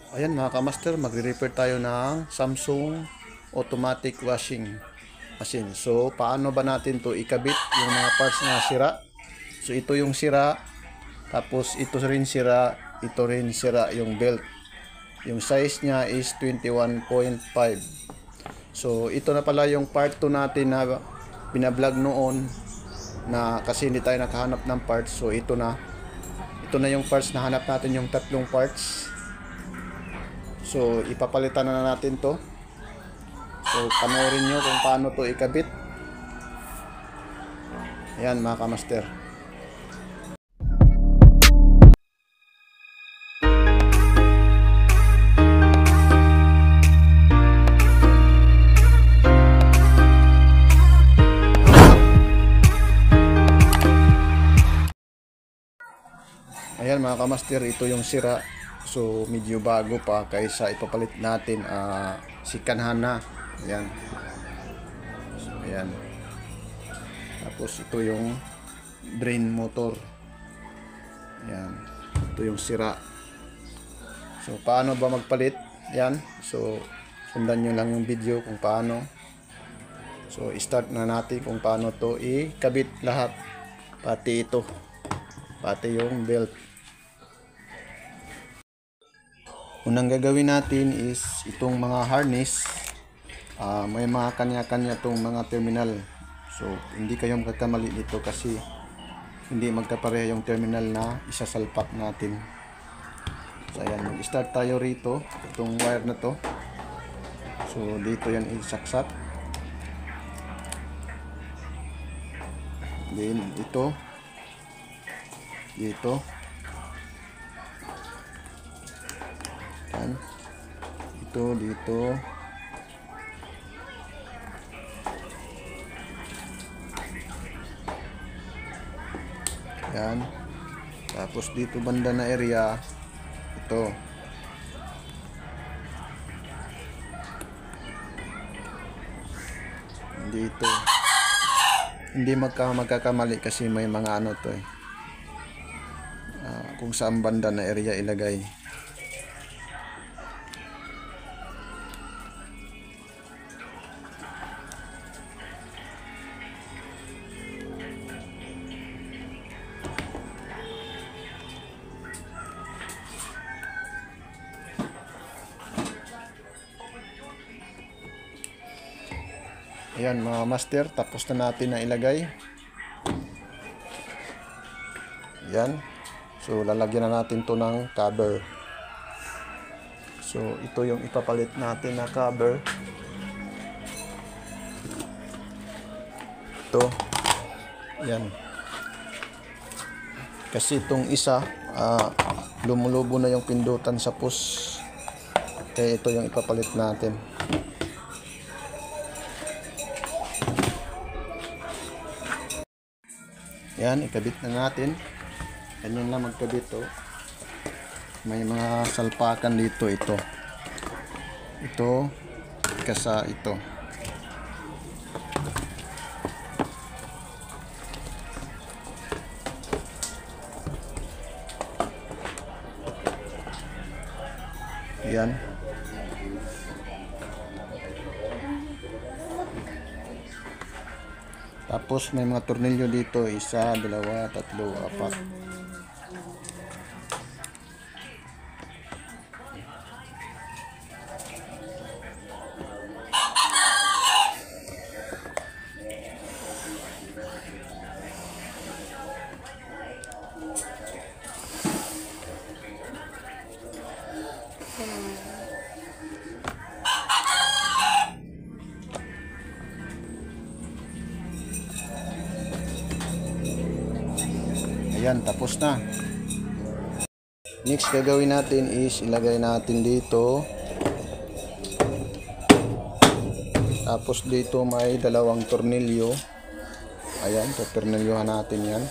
Ayan mga kamaster, magre-repair tayo ng Samsung automatic washing machine. So paano ba natin to ikabit yung mga parts na sira? So ito yung sira, tapos ito rin sira, ito rin sira yung belt. Yung size niya is 21.5. So ito na pala yung part 2 natin na binablog noon, na kasi hindi tayo nakahanap ng parts. So ito na yung parts na hanap natin, yung tatlong parts. So ipapalitan na natin to. So panoorin nyo kung paano to ikabit. Ayan mga kamaster. Ayan mga kamaster, ito yung sira. So medyo bago pa kaysa ipapalit natin si kanhana. Ayan. So, ayan. Tapos ito yung drain motor. Ayan. Ito yung sira. So paano ba magpalit? Ayan. So sundan nyo lang yung video kung paano. So start na natin kung paano to ikabit lahat. Pati ito. Pati yung belt. Unang gagawin natin is itong mga harness. May mga kanya-kanya itong mga terminal. So hindi kayo magkakamali dito kasi hindi magkapareha yung terminal na isasalpak natin. So ayan, mag-start tayo rito. Itong wire na to. So dito yan isaksak. Then ito dito. Yan. Ito dito. Yan. Tapos dito banda na area, ito. Dito. Hindi magkakamali kasi may mga ano to kung saan banda na area ilagay. Ayan mga master, tapos na natin na ilagay. Ayan. So lalagyan na natin to ng cover. So ito yung ipapalit natin na cover. Ito. Ayan. Kasi itong isa lumulubo na yung pindutan sa push. Kaya ito yung ipapalit natin. Yan, ikabit na natin. Ganyan lang magkabit to. May mga salpakan dito ito. Ito, kasa ito. Yan. Tapos may mga tornilyo dito, 1, 2, 3, 4. Ayan, tapos na. Next gagawin natin is ilagay natin dito. Tapos dito may 2 tornilyo. Ayan, tornilyohan natin yan.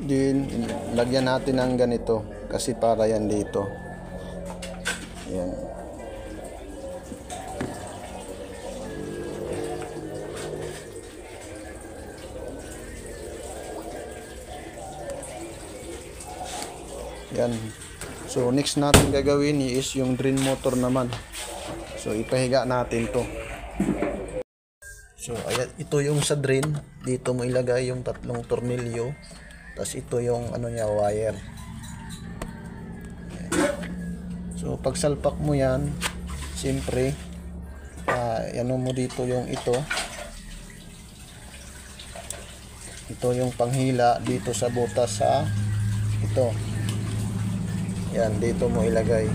Din lagyan natin ng ganito kasi para yan dito. Ayan. Yan. So next natin gagawin is yung drain motor naman. So ipahiga natin to. So ayan, ito yung sa drain. Dito mo ilagay yung tatlong tornilyo. Tapos ito yung ano niya, wire. So pag salpak mo yan, siyempre ano mo dito yung ito yung panghila dito sa butas sa ito. Yan, dito mo ilagay.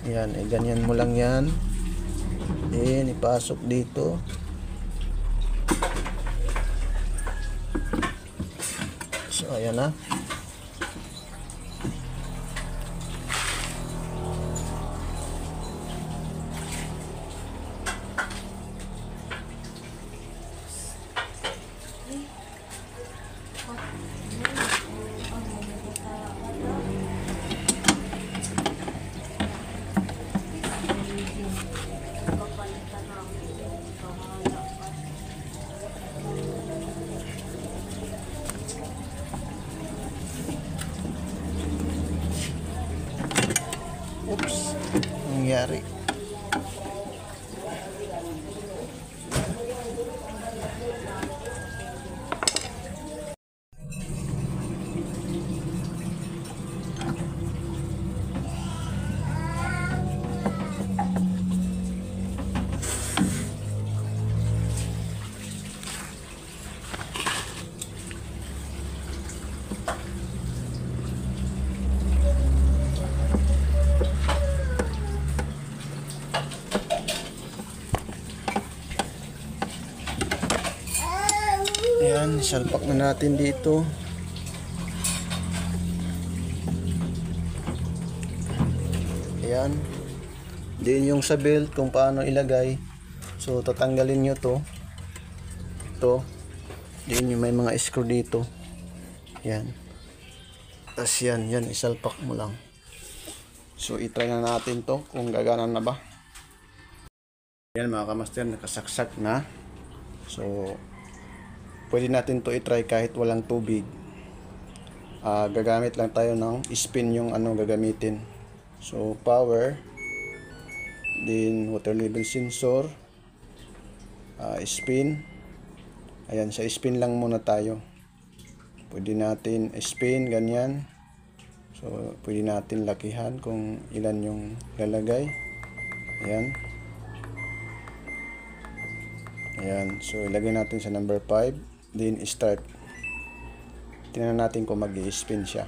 Yan, ganyan mo lang yan. Then ipasok dito. So ayan na. Oops, nangyari. Ayan, salpak na natin dito. Ayan. Din yung sa belt kung paano ilagay. So tatanggalin nyo to. Ito. Din yung may mga screw dito. Ayan. Tapos yan, isalpak mo lang. So itry na natin to kung gagana na ba. Ayan mga kamaster, nakasaksak na. So pwede natin to itry kahit walang tubig. Gagamit lang tayo ng spin yung gagamitin. So power, then water level sensor, spin. Ayan, sa spin lang muna tayo. Pwede natin spin ganyan. So pwede natin lakihan kung ilan yung lalagay. Ayan. Ayan, so ilagay natin sa number 5. Then start. Tingnan natin kung mag-i-spin siya.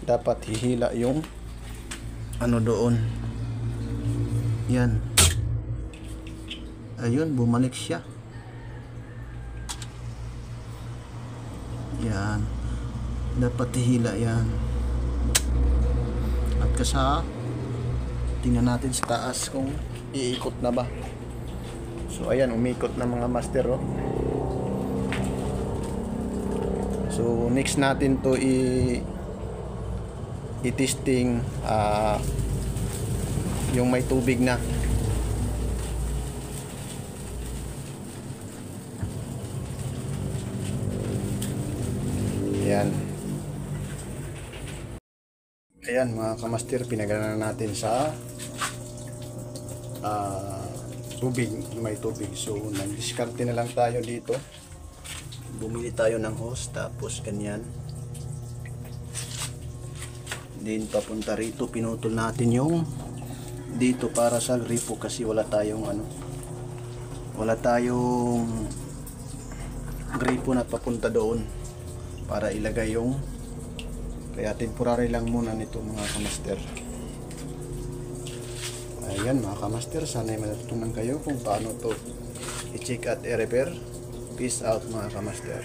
Dapat hihila yung doon. Yan. Ayun, bumalik siya. Yan. Dapat hihila yan. At kasa tingnan natin sa taas kung iikot na ba. So ayan, umikot na mga master, oh. So next natin to i-testing yung may tubig na. Ayan. Ayan mga kamaster, pinagana natin sa tubig, may tubig. So nag-discarte na lang tayo dito. Bumili tayo ng hose, tapos ganyan. Then papunta rito, pinutol natin yung dito para sa gripo kasi wala tayong gripo na papunta doon para ilagay yung, kaya temporary lang muna nito mga kamaster. Ayan mga kamaster, sana'y matutunan kayo kung paano to i-check at i-repair. Peace out mga kamaster.